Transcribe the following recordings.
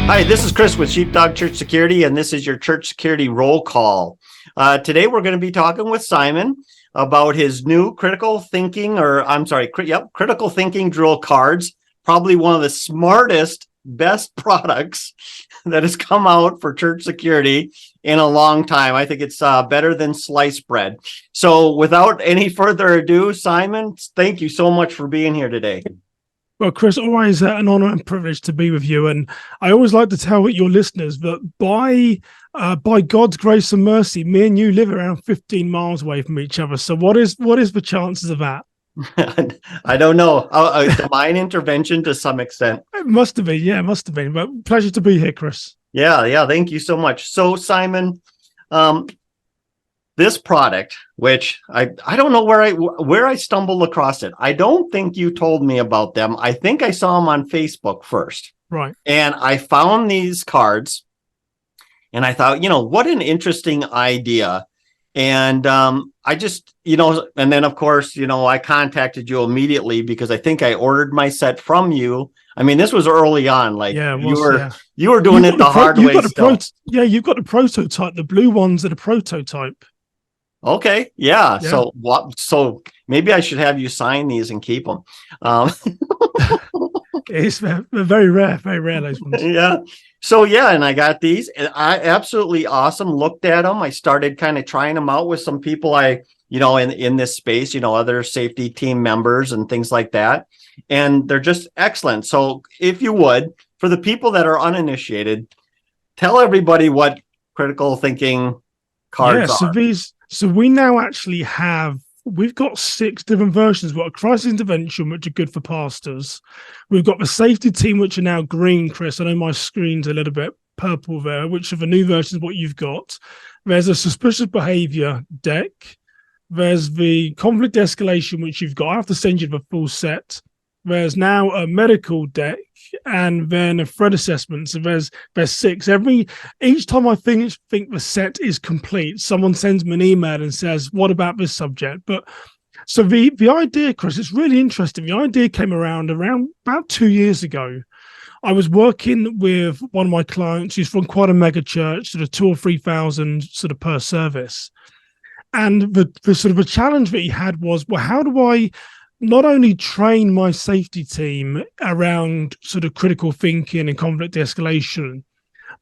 Hi, this is Chris with Sheepdog Church Security, and this is your church security roll call. Today, we're going to be talking with Simon about his new critical thinking drill cards. Probably one of the smartest, best products that has come out for church security in a long time. I think it's better than sliced bread. So without any further ado, Simon, thank you so much for being here today. Well, Chris, always an honor and privilege to be with you. And I always like to tell your listeners that by God's grace and mercy, me and you live around 15 miles away from each other. So what is the chances of that? I don't know. Divine intervention to some extent. It must have been. Yeah, it must have been. But pleasure to be here, Chris. Yeah. Thank you so much. So, Simon, this product, which I don't know where I stumbled across it. I don't think you told me about them. I think I saw them on Facebook first. Right. And I found these cards and I thought, what an interesting idea. And I just, and then of course, I contacted you immediately because I think I ordered my set from you. I mean, this was early on. Like you were doing it the hard way still. You've got the prototype. The blue ones are the prototype. Okay. Yeah. So maybe I should have you sign these and keep them. It's very rare those ones. Yeah. So and I got these and I absolutely awesome. Looked at them. I started kind of trying them out with some people in this space, other safety team members and things like that. And they're just excellent. So if you would, for the people that are uninitiated, tell everybody what critical thinking cards are. So we now actually we've got 6 different versions. We've got a crisis intervention, which are good for pastors. We've got the safety team, which are now green, Chris. I know my screen's a little bit purple there, which are the new versions, what you've got. There's a suspicious behavior deck. There's the conflict escalation, which you've got. I have to send you the full set. There's now a medical deck and then a threat assessment. So there's 6. Each time I think the set is complete, someone sends me an email and says, "What about this subject?" But so the idea, Chris, it's really interesting. The idea came around about 2 years ago. I was working with one of my clients who's from quite a mega church, sort of 2,000 or 3,000 sort of per service. And the sort of a challenge that he had was, well, how do I not only train my safety team around sort of critical thinking and conflict escalation,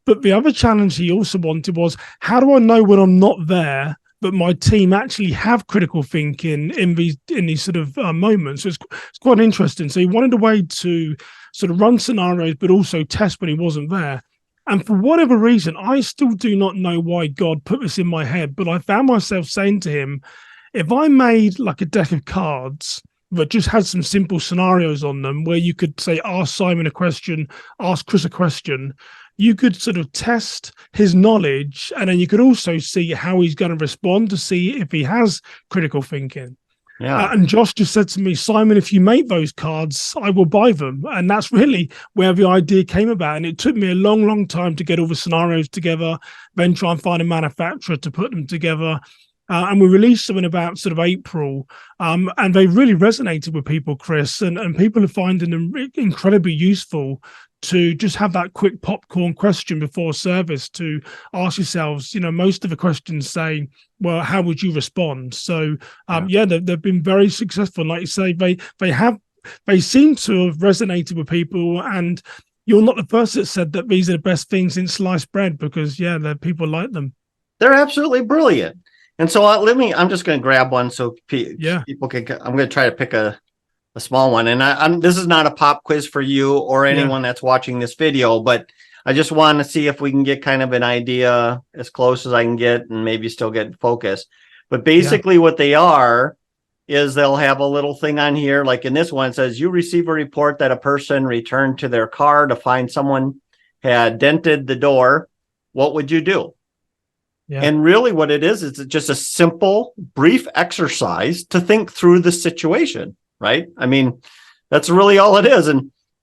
but the other challenge he also wanted was, how do I know when I'm not there that my team actually have critical thinking in these sort of moments? So it's quite interesting. So he wanted a way to sort of run scenarios, but also test when he wasn't there. And for whatever reason, I still do not know why God put this in my head, but I found myself saying to him, if I made like a deck of cards that just had some simple scenarios on them where you could say, ask Simon a question, ask Chris a question, you could sort of test his knowledge, and then you could also see how he's going to respond to see if he has critical thinking. Yeah. And Josh just said to me, Simon, if you make those cards, I will buy them. And that's really where the idea came about. And it took me a long, long time to get all the scenarios together, then try and find a manufacturer to put them together. And we released them in about sort of April, and they really resonated with people, Chris, and people are finding them incredibly useful to just have that quick popcorn question before service to ask yourselves, most of the questions say, well, how would you respond? So, they've been very successful. And like you say, they seem to have resonated with people, and you're not the first that said that these are the best things in sliced bread because, people like them. They're absolutely brilliant. And so I'm just going to grab one so people can, I'm going to try to pick a small one. And this is not a pop quiz for you or anyone that's watching this video, but I just want to see if we can get kind of an idea as close as I can get and maybe still get focused. But basically what they are is they'll have a little thing on here. Like in this one, it says, you receive a report that a person returned to their car to find someone had dented the door. What would you do? Yeah. And really what it is just a simple, brief exercise to think through the situation, right? I mean, that's really all it is.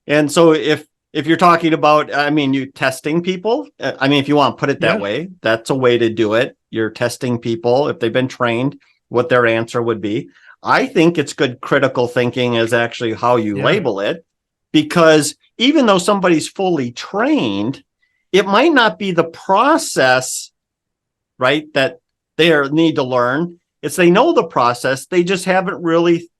And so if you're talking about, you testing people, if you want to put it that way, that's a way to do it. You're testing people, if they've been trained, what their answer would be. I think it's good critical thinking is actually how you label it, because even though somebody's fully trained, it might not be the process, right, that they need to learn. It's they know the process, they just haven't really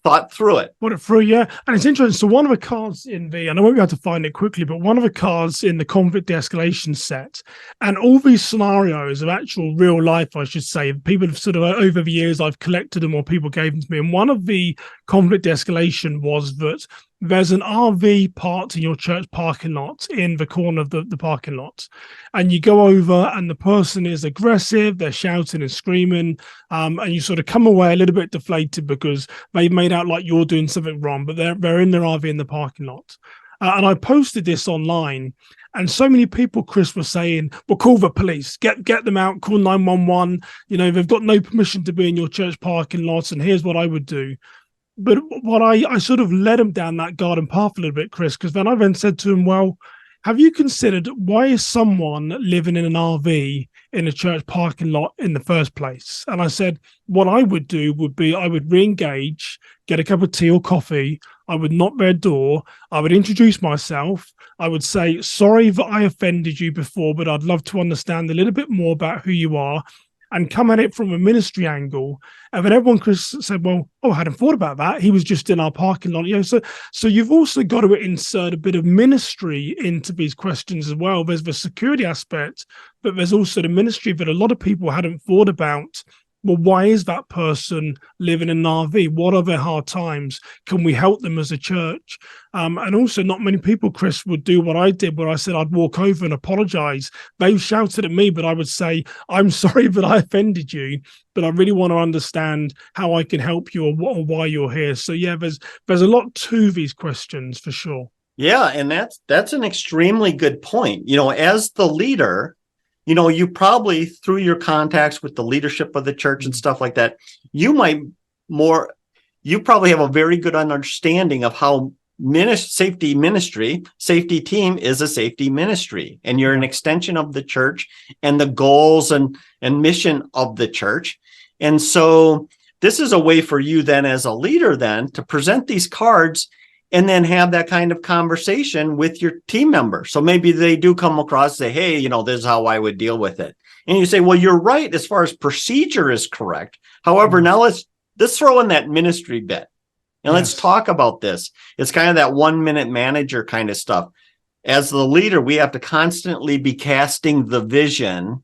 thought through it. Put it through, yeah. And it's interesting. So one of the cards in and I won't be able to find it quickly, but one of the cards in the conflict de-escalation set, and all these scenarios of actual real life, I should say, people have sort of over the years, I've collected them or people gave them to me. And one of the conflict de-escalation was that there's an RV parked in your church parking lot in the corner of the parking lot. And you go over and the person is aggressive, they're shouting and screaming, and you sort of come away a little bit deflated because they've made out like you're doing something wrong, but they're in their RV in the parking lot. And I posted this online, and so many people, Chris, were saying, well, call the police, get them out, call 911. You know, they've got no permission to be in your church parking lot, and here's what I would do. But what I sort of led him down that garden path a little bit, Chris, because then I then said to him, well, have you considered why is someone living in an RV in a church parking lot in the first place? And I said, what I would do would be I would re-engage, get a cup of tea or coffee. I would knock their door. I would introduce myself. I would say, sorry that I offended you before, but I'd love to understand a little bit more about who you are, and come at it from a ministry angle. And then everyone, Chris, said, well, I hadn't thought about that. He was just in our parking lot. You know, so you've also got to insert a bit of ministry into these questions as well. There's the security aspect, but there's also the ministry that a lot of people hadn't thought about. Well, why is that person living in an RV? What are their hard times? Can we help them as a church? And also, not many people, Chris, would do what I did, where I said I'd walk over and apologize. They shouted at me, but I would say, I'm sorry that I offended you, but I really want to understand how I can help you or why you're here. So, yeah, there's a lot to these questions for sure. Yeah, and that's an extremely good point. You know, as the leader, you know, you probably, through your contacts with the leadership of the church and stuff like that, you probably have a very good understanding of how safety team is a safety ministry, and you're an extension of the church and the goals and mission of the church. And so this is a way for you then as a leader then to present these cards and then have that kind of conversation with your team member. So maybe they do come across, say, hey, you know, this is how I would deal with it. And you say, well, you're right as far as procedure is correct. However, now let's throw in that ministry bit and let's talk about this. It's kind of that 1 minute manager kind of stuff. As the leader, we have to constantly be casting the vision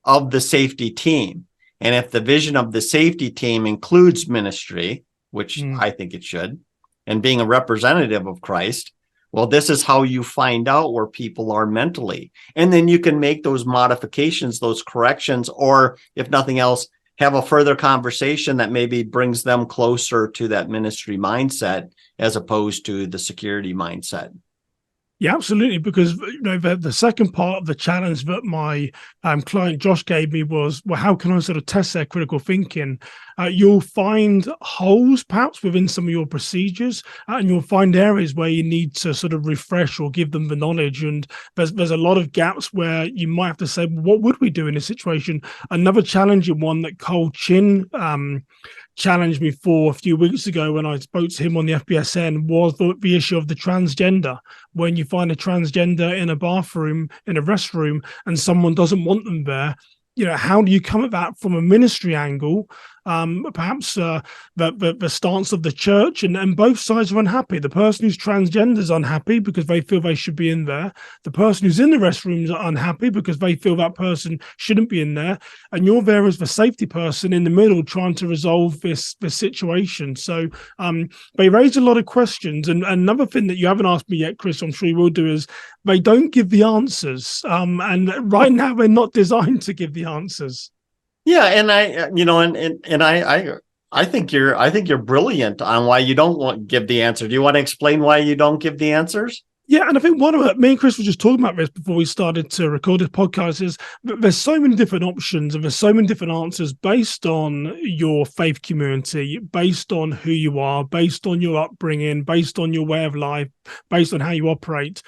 of the safety team. And if the vision of the safety team includes ministry, which I think it should, and being a representative of Christ, well, this is how you find out where people are mentally. And then you can make those modifications, those corrections, or if nothing else, have a further conversation that maybe brings them closer to that ministry mindset as opposed to the security mindset. Yeah, absolutely. Because the second part of the challenge that my client Josh gave me was, well, how can I sort of test their critical thinking? You'll find holes perhaps within some of your procedures, and you'll find areas where you need to sort of refresh or give them the knowledge. And there's a lot of gaps where you might have to say, what would we do in this situation? Another challenging one that Cole Chin challenged me for a few weeks ago when I spoke to him on the FBSN was the issue of the transgender. When you find a transgender in a bathroom, in a restroom, and someone doesn't want them there, you know, how do you come at that from a ministry angle? Perhaps the stance of the church, and both sides are unhappy. The person who's transgender is unhappy because they feel they should be in there. The person who's in the restrooms are unhappy because they feel that person shouldn't be in there. And you're there as the safety person in the middle trying to resolve this situation. So they raise a lot of questions. And another thing that you haven't asked me yet, Chris, I'm sure you will do, is they don't give the answers. And right now they're not designed to give the answers. Yeah, and I think you're brilliant on why you don't give the answer. Do you want to explain why you don't give the answers? Yeah, and I think one of me and Chris were just talking about this before we started to record this podcast, is there's so many different options and there's so many different answers based on your faith community, based on who you are, based on your upbringing, based on your way of life, based on how you operate.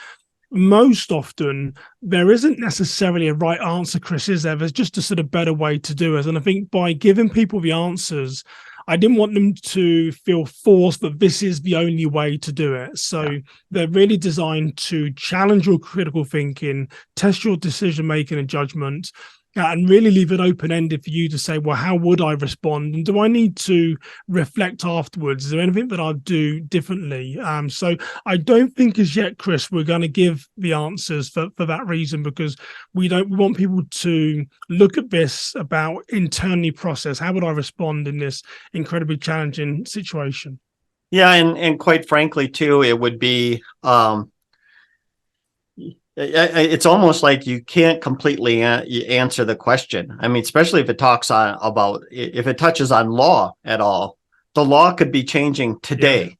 Most often, there isn't necessarily a right answer, Chris, is there? There's just a sort of better way to do it. And I think by giving people the answers, I didn't want them to feel forced that this is the only way to do it. So they're really designed to challenge your critical thinking, test your decision making and judgment, and really leave it open-ended for you to say, well, how would I respond? And do I need to reflect afterwards? Is there anything that I'd do differently? So I don't think as yet, Chris, we're going to give the answers for that reason, because we want people to look at this about internally process. How would I respond in this incredibly challenging situation? Yeah. And quite frankly, too, it would be, it's almost like you can't completely answer the question. I mean, especially if it talks if it touches on law at all, the law could be changing today,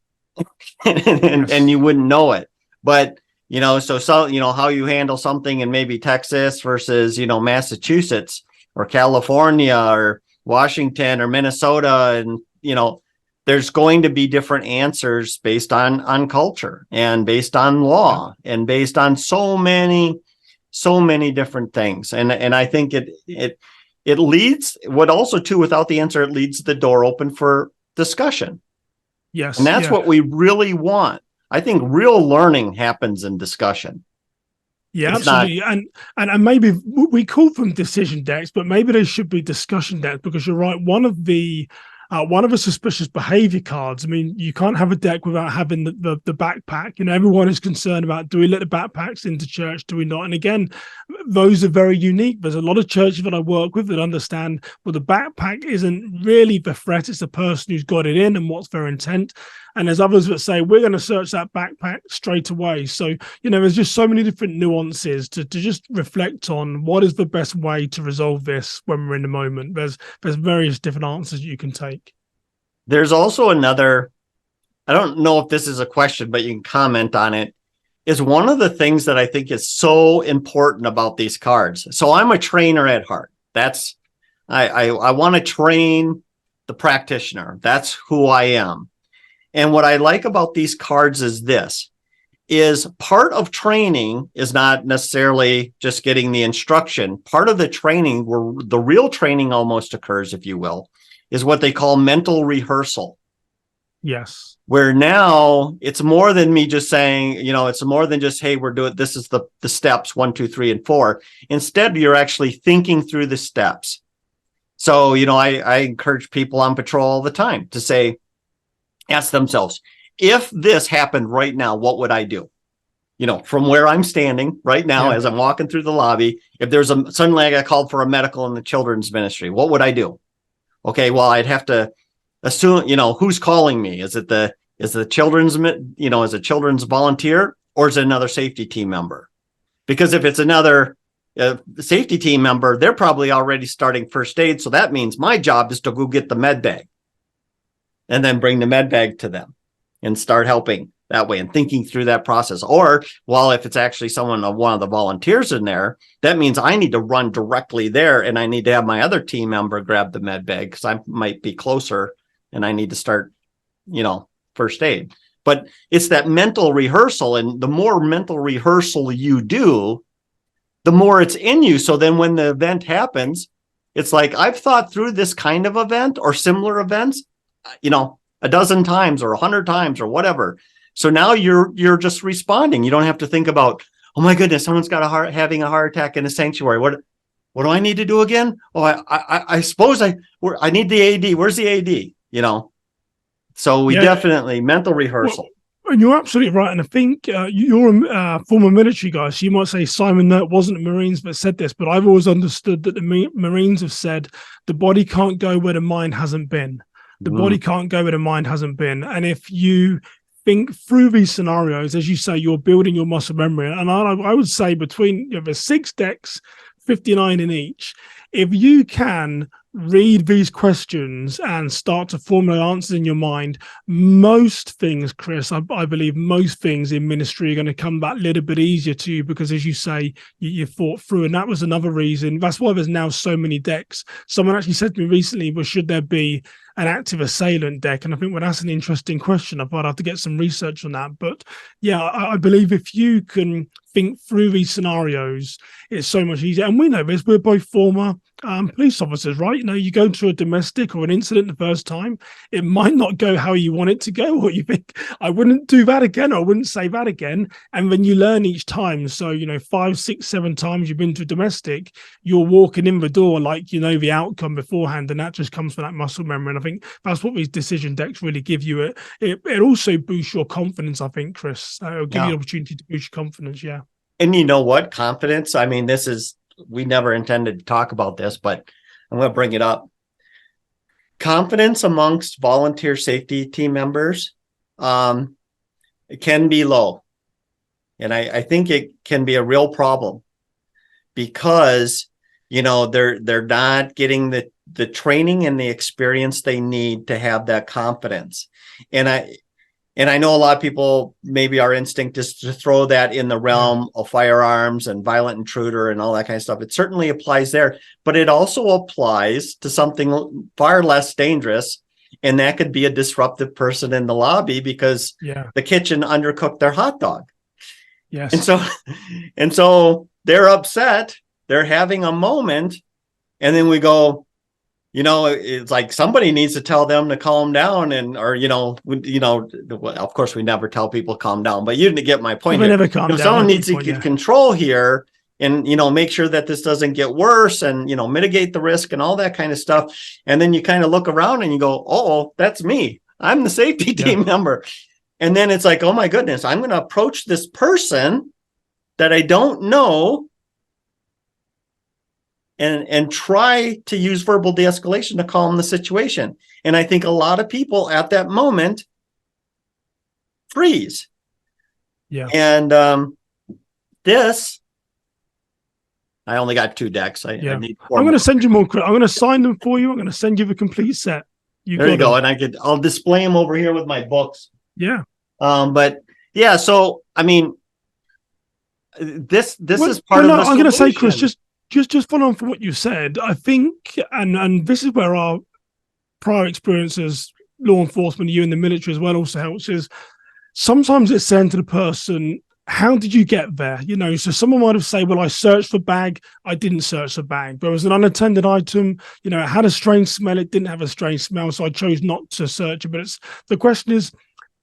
and you wouldn't know it. But so how you handle something in maybe Texas versus Massachusetts or California or Washington or Minnesota, and there's going to be different answers based on culture and based on law and based on so many different things. And I think it leads, what also too, without the answer, it leads the door open for discussion. Yes. And that's what we really want. I think real learning happens in discussion. Yeah, absolutely. And maybe we call them decision decks, but maybe they should be discussion decks, because you're right. One of the suspicious behavior cards. I mean, you can't have a deck without having the backpack. Everyone is concerned about, do we let the backpacks into church? Do we not? And again, those are very unique. There's a lot of churches that I work with that understand, well, the backpack isn't really the threat. It's the person who's got it in and what's their intent. And there's others that say, we're going to search that backpack straight away. So, there's just so many different nuances to just reflect on what is the best way to resolve this when we're in the moment. There's various different answers you can take. There's also another, I don't know if this is a question, but you can comment on it, is one of the things that I think is so important about these cards. So I'm a trainer at heart. I want to train the practitioner. That's who I am. And what I like about these cards is part of training is not necessarily just getting the instruction. Part of the training, where the real training almost occurs, if you will, is what they call mental rehearsal. Yes. Where now it's more than me just saying, it's more than just, hey, this is the steps 1, 2, 3, and 4. Instead, you're actually thinking through the steps. So, I encourage people on patrol all the time to ask themselves, if this happened right now, what would I do? From where I'm standing right now, as I'm walking through the lobby, if there's suddenly I got called for a medical in the children's ministry, what would I do? Okay, well, I'd have to assume, who's calling me? Is the children's, is a children's volunteer, or is it another safety team member? Because if it's another safety team member, they're probably already starting first aid. So that means my job is to go get the med bag and then bring the med bag to them and start helping that way and thinking through that process. Or, well, if it's actually one of the volunteers in there, that means I need to run directly there, and I need to have my other team member grab the med bag because I might be closer and I need to start, first aid. But it's that mental rehearsal, and the more mental rehearsal you do, the more it's in you. So then when the event happens, it's like, I've thought through this kind of event or similar events, a dozen times or 100 times or whatever. So now you're just responding. You don't have to think about, oh my goodness, someone's having a heart attack in a sanctuary. What do I need to do again? Oh, I suppose I need the AD. Where's the AD? So we definitely mental rehearsal. And you're absolutely right. And I think you're a former military guy, so you might say Simon that wasn't the Marines that said this, but I've always understood that the Marines have said the body can't go where the mind hasn't been. The body can't go where the mind hasn't been. And if you think through these scenarios, as you say, you're building your muscle memory. And I would say between the 6 decks, 59 in each, if you can read these questions and start to formulate answers in your mind, most things, Chris, I believe most things in ministry are going to come that little bit easier to you, because as you say, you thought through. And that was another reason. That's why there's now so many decks. Someone actually said to me recently, well, should there be an active assailant deck? And I think, well, that's an interesting question. I'd have to get some research on that. But yeah, I believe if you can think through these scenarios, it's so much easier. And we know this, we're both former police officers, right? You know, you go to a domestic or an incident the first time, it might not go how you want it to go, or you think, I wouldn't do that again, or I wouldn't say that again. And then you learn each time. So, you know, 5, 6, 7 times you've been to a domestic, you're walking in the door like you know the outcome beforehand, and that just comes from that muscle memory. And I think that's what these decision decks really give you. It also boosts your confidence, I think, Chris. It'll give you the opportunity to boost your confidence, yeah. And you know what? Confidence, I mean, we never intended to talk about this, but I'm going to bring it up. Confidence amongst volunteer safety team members it can be low. And I think it can be a real problem because, you know, they're not getting the training and the experience they need to have that confidence. And I know a lot of people, maybe our instinct is to throw that in the realm of firearms and violent intruder and all that kind of stuff. It certainly applies there, but it also applies to something far less dangerous. And that could be a disruptive person in the lobby because the kitchen undercooked their hot dog. Yes. And so they're upset. They're having a moment. And then we go, you know, it's like somebody needs to tell them to calm down, of course, we never tell people calm down, but you didn't get my point. Someone needs to get control here and, you know, make sure that this doesn't get worse and, you know, mitigate the risk and all that kind of stuff. And then you kind of look around and you go, oh, that's me. I'm the safety team member. And then it's like, oh my goodness, I'm going to approach this person that I don't know and try to use verbal de-escalation to calm the situation. And I think a lot of people at that moment freeze. Yeah. And I only got 2 decks. I need 4 I'm going to send you more. I'm going to sign them for you. I'm going to send you the complete set. There you go. And I'll display them over here with my books. Yeah. But yeah, so I mean, this is part of the I'm going to say, Chris, just follow on from what you said. I think, and this is where our prior experience as law enforcement, you in the military as well, also helps, is sometimes it's saying to the person, how did you get there? You know, so someone might have said, well, I searched for bag. I didn't search for bag. There was an unattended item. You know, it had a strange smell. It didn't have a strange smell. So I chose not to search it. But the question is,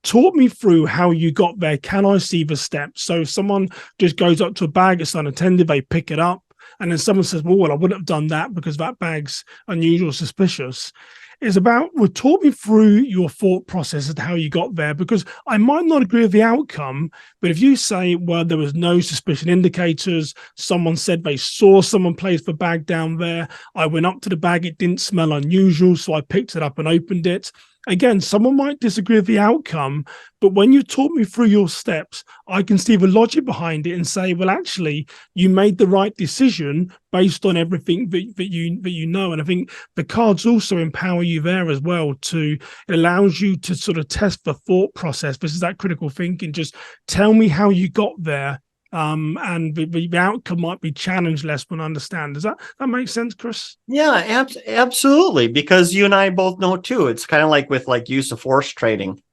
talk me through how you got there. Can I see the steps? So if someone just goes up to a bag, it's unattended, they pick it up. And then someone says, well, I wouldn't have done that because that bag's unusual, suspicious. It's about, well, talk me through your thought process and how you got there, because I might not agree with the outcome, but if you say, well, there was no suspicion indicators, someone said they saw someone place the bag down there, I went up to the bag, it didn't smell unusual, so I picked it up and opened it. Again, someone might disagree with the outcome, but when you talk me through your steps, I can see the logic behind it and say, well, actually, you made the right decision based on everything that you know. And I think the cards also empower you there as well. It allows you to sort of test the thought process. This is that critical thinking. Just tell me how you got there. And the outcome might be challenged less when I understand. Does that make sense, Chris? Yeah, absolutely. Because you and I both know too, it's kind of like with use of force training.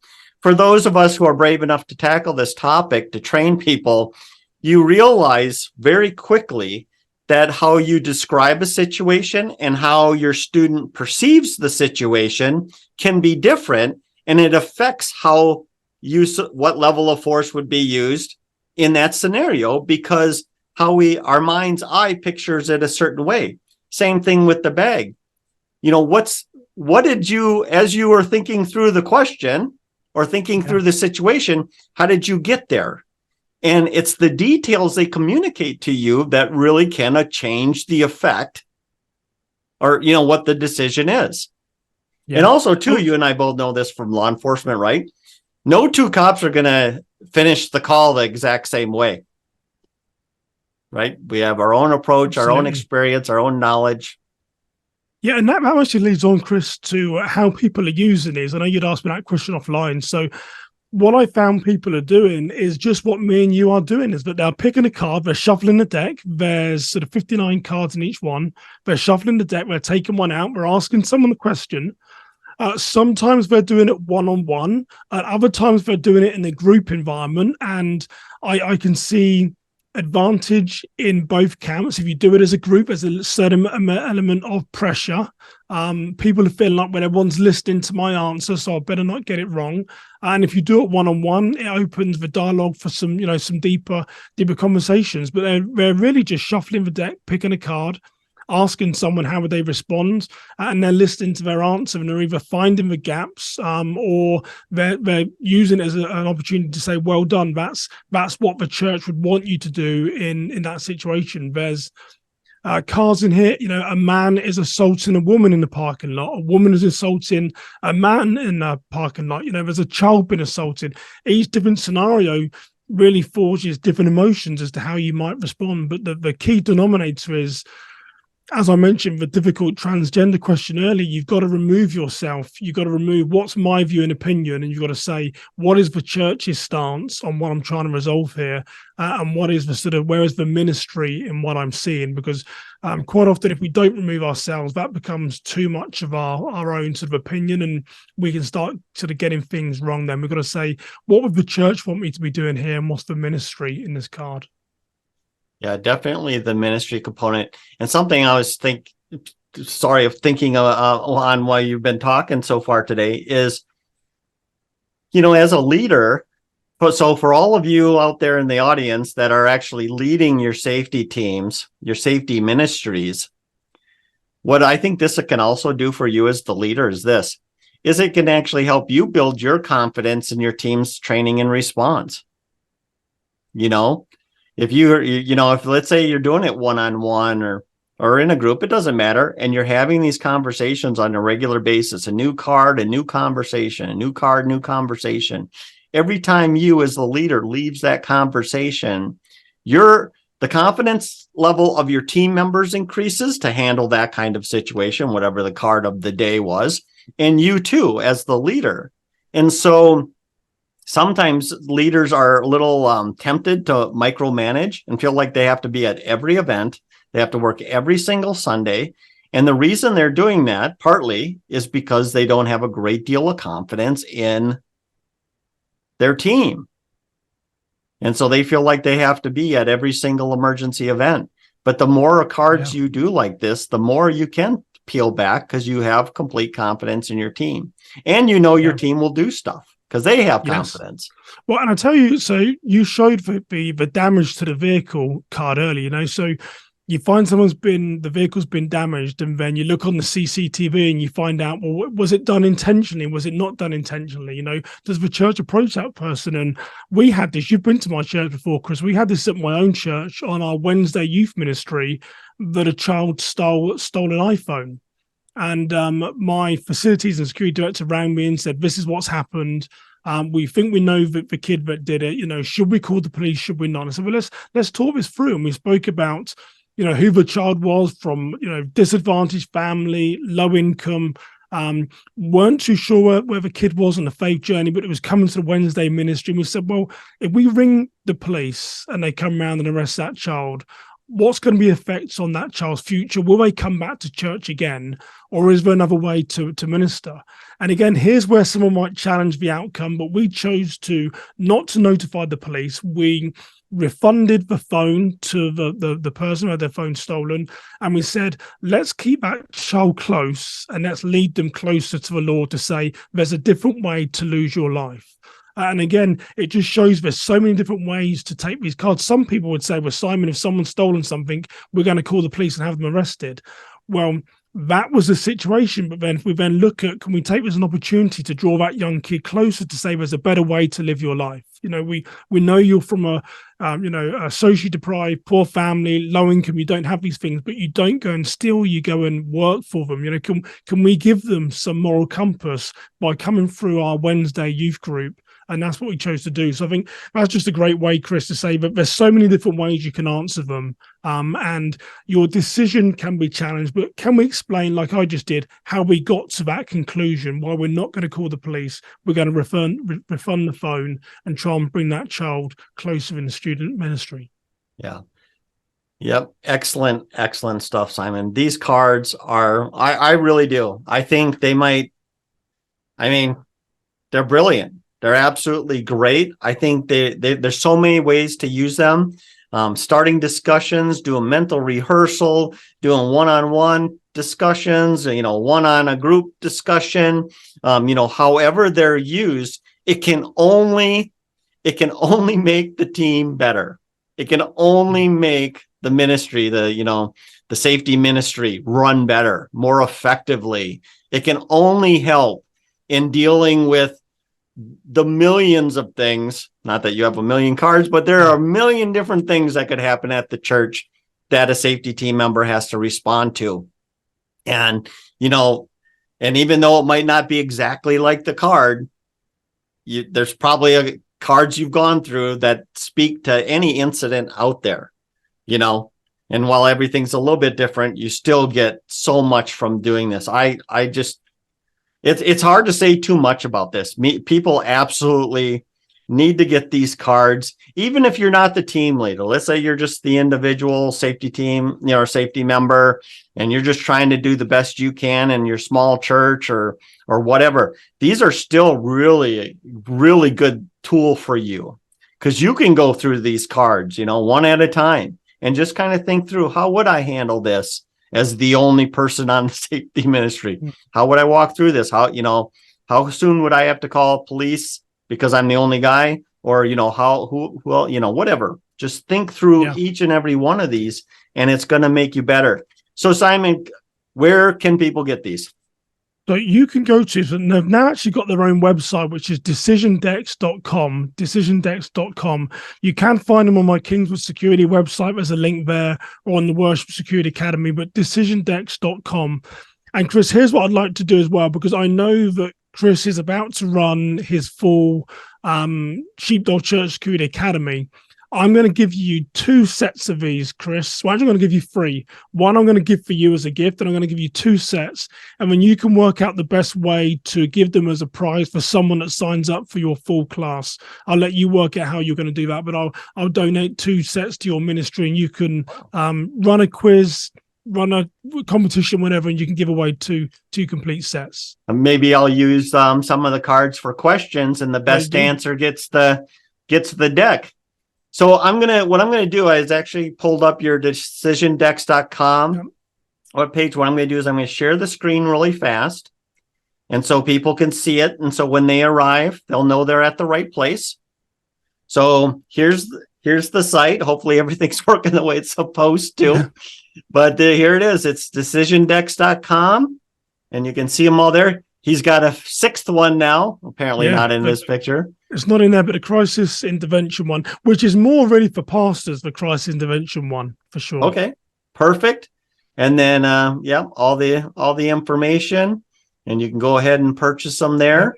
For those of us who are brave enough to tackle this topic, to train people, you realize very quickly that how you describe a situation and how your student perceives the situation can be different, and it affects what level of force would be used in that scenario, because our mind's eye pictures it a certain way. Same thing with the bag. You know, what did you, as you were thinking through the question or thinking through the situation, how did you get there? And it's the details they communicate to you that really can change the effect or, you know, what the decision is. Yeah. And also too, you and I both know this from law enforcement, right? No 2 cops are going to finish the call the exact same way, right? We have our own approach, our own experience, our own knowledge. Yeah, and that actually leads on, Chris, to how people are using these. I know you'd asked me that question offline. So what I found people are doing is just what me and you are doing, is that they're picking a card, they're shuffling the deck. There's sort of 59 cards in each one. They're shuffling the deck, they're taking one out, we're asking someone the question. Sometimes they're doing it one-on-one, and other times they're doing it in a group environment. And I can see advantage in both camps. If you do it as a group, there's a certain element of pressure. People are feeling like, well, everyone's listening to my answer, so I better not get it wrong. And if you do it one-on-one, it opens the dialogue for some deeper conversations. But they're really just shuffling the deck, picking a card, asking someone how would they respond, and they're listening to their answer, and they're either finding the gaps, or they're using it as an opportunity to say, well done, that's what the church would want you to do in that situation. There's cards in here, a man is assaulting a woman in the parking lot, a woman is assaulting a man in the parking lot, there's a child being assaulted. Each different scenario really forges different emotions as to how you might respond, but the key denominator is, as I mentioned, the difficult transgender question earlier, you've got to remove yourself. You've got to remove what's my view and opinion, and you've got to say, what is the church's stance on what I'm trying to resolve here, and what is where is the ministry in what I'm seeing? Because quite often, if we don't remove ourselves, that becomes too much of our own sort of opinion, and we can start sort of getting things wrong. Then we've got to say, what would the church want me to be doing here, and what's the ministry in this card? Yeah, definitely the ministry component. And something I was thinking on while you've been talking so far today is, as a leader, so for all of you out there in the audience that are actually leading your safety teams, your safety ministries, what I think this can also do for you as the leader is it can actually help you build your confidence in your team's training and response. If if let's say you're doing it one-on-one or in a group, it doesn't matter. And you're having these conversations on a regular basis, a new card, a new conversation, a new card, new conversation. Every time you as the leader leaves that conversation, the confidence level of your team members increases to handle that kind of situation, whatever the card of the day was, and you too as the leader. And so sometimes leaders are a little tempted to micromanage and feel like they have to be at every event. They have to work every single Sunday. And the reason they're doing that partly is because they don't have a great deal of confidence in their team. And so they feel like they have to be at every single emergency event. But the more cards you do like this, the more you can peel back because you have complete confidence in your team. And your team will do stuff because they have confidence. Well, and I tell you, so you showed the damage to the vehicle card earlier, so you find the vehicle's been damaged, and then you look on the CCTV and you find out, well, was it done intentionally? Was it not done intentionally? Does the church approach that person? And we had this, you've been to my church before, Chris, we had this at my own church on our Wednesday youth ministry, that a child stole an iPhone. And my facilities and security director rang me and said, this is what's happened. We think we know that the kid that did it, should we call the police? Should we not? I said, well, let's talk this through. And we spoke about, who the child was from, disadvantaged family, low income, weren't too sure where the kid was on the faith journey, but it was coming to the Wednesday ministry. And we said, well, if we ring the police and they come around and arrest that child, what's going to be the effects on that child's future? Will they come back to church again? Or is there another way to minister? And again, here's where someone might challenge the outcome, but we chose not to notify the police. We refunded the phone to the person who had their phone stolen. And we said, let's keep that child close and let's lead them closer to the Lord to say, there's a different way to lose your life. And again, it just shows there's so many different ways to take these cards. Some people would say, well, Simon, if someone's stolen something, we're going to call the police and have them arrested. Well, that was the situation. But then if we then look at, can we take this as an opportunity to draw that young kid closer to say there's a better way to live your life? We know you're from a socially deprived, poor family, low income, you don't have these things, but you don't go and steal, you go and work for them. Can we give them some moral compass by coming through our Wednesday youth group? And that's what we chose to do. So I think that's just a great way, Chris, to say that there's so many different ways you can answer them. And your decision can be challenged. But can we explain, like I just did, how we got to that conclusion, why we're not going to call the police? We're going to refund the phone and try and bring that child closer in the student ministry. Yeah. Yep. Excellent stuff, Simon. These cards are, I really do. I think they might I mean, they're brilliant. They're absolutely great. I think there's so many ways to use them. Starting discussions, doing mental rehearsal, doing one-on-one discussions, one on a group discussion, however they're used, it can only make the team better. It can only make the ministry, the safety ministry run better, more effectively. It can only help in dealing with the millions of things, not that you have a million cards, but there are a million different things that could happen at the church that a safety team member has to respond to. And, and even though it might not be exactly like the card, there's probably cards you've gone through that speak to any incident out there, and while everything's a little bit different, you still get so much from doing this. It's hard to say too much about this. People absolutely need to get these cards, even if you're not the team leader. Let's say you're just the individual safety team, or safety member, and you're just trying to do the best you can in your small church or whatever. These are still really, really good tool for you, because you can go through these cards, one at a time, and just kind of think through, how would I handle this as the only person on the safety ministry? How would I walk through this? How soon would I have to call police because I'm the only guy? Or, whatever. Just think through each and every one of these, and it's going to make you better. So, Simon, where can people get these? So you can go to, so they've now actually got their own website, which is decisiondex.com, decisiondex.com. You can find them on my Kingswood Security website. There's a link there, or on the Worship Security Academy, but decisiondex.com. And Chris, here's what I'd like to do as well, because I know that Chris is about to run his full Sheepdog Church Security Academy. I'm going to give you 2 sets of these, Chris. Well, I'm going to give you 3. One I'm going to give for you as a gift, and I'm going to give you 2 sets. And then you can work out the best way to give them as a prize for someone that signs up for your full class. I'll let you work out how you're going to do that, but I'll donate 2 sets to your ministry, and you can run a quiz, run a competition, whenever, and you can give away two complete sets. Maybe I'll use some of the cards for questions, and the best answer gets the deck. So what I'm going to do is actually pulled up your decisiondex.com webpage. What I'm going to do is I'm going to share the screen really fast, and so people can see it. And so when they arrive, they'll know they're at the right place. So here's the site. Hopefully everything's working the way it's supposed to. But here it is. It's decisiondex.com, and you can see them all there. He's got a 6th one now, apparently not in this picture. It's not in there, but the crisis intervention one, which is more really for pastors, the crisis intervention one, for sure. Okay, perfect. And then, all the information, and you can go ahead and purchase them there.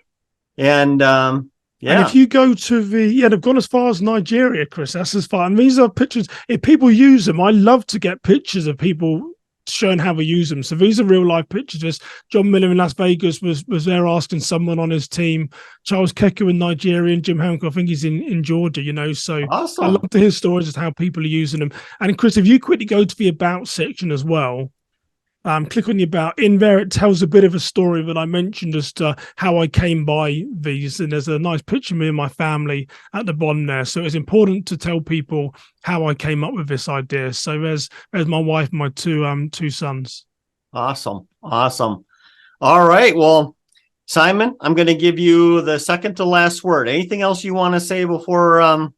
And, and if you go to they've gone as far as Nigeria, Chris. That's as far. And these are pictures. If people use them, I love to get pictures of people showing how we use them. So these are real life pictures. This John Miller in Las Vegas was there asking someone on his team. Charles Keku in Nigeria, and Jim Hancock, I think he's in Georgia. So awesome. I love to hear stories of how people are using them. And Chris, if you quickly go to the About section as well, click on the About. In there, it tells a bit of a story that I mentioned as to how I came by these. And there's a nice picture of me and my family at the bottom there. So it's important to tell people how I came up with this idea. So there's my wife and my two sons. Awesome. All right. Well, Simon, I'm going to give you the second to last word. Anything else you want to say before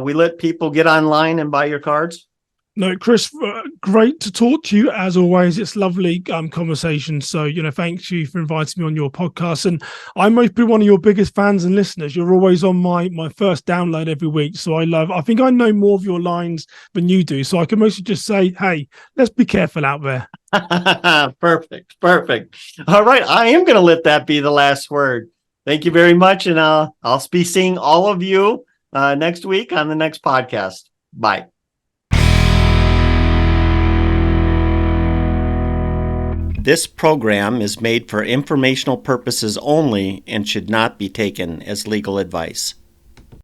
we let people get online and buy your cards? No, Chris, great to talk to you as always. It's lovely conversation. So, thanks you for inviting me on your podcast. And I might be one of your biggest fans and listeners. You're always on my first download every week. So I think I know more of your lines than you do. So I can mostly just say, hey, let's be careful out there. Perfect. All right. I am going to let that be the last word. Thank you very much. And I'll be seeing all of you next week on the next podcast. Bye. This program is made for informational purposes only and should not be taken as legal advice.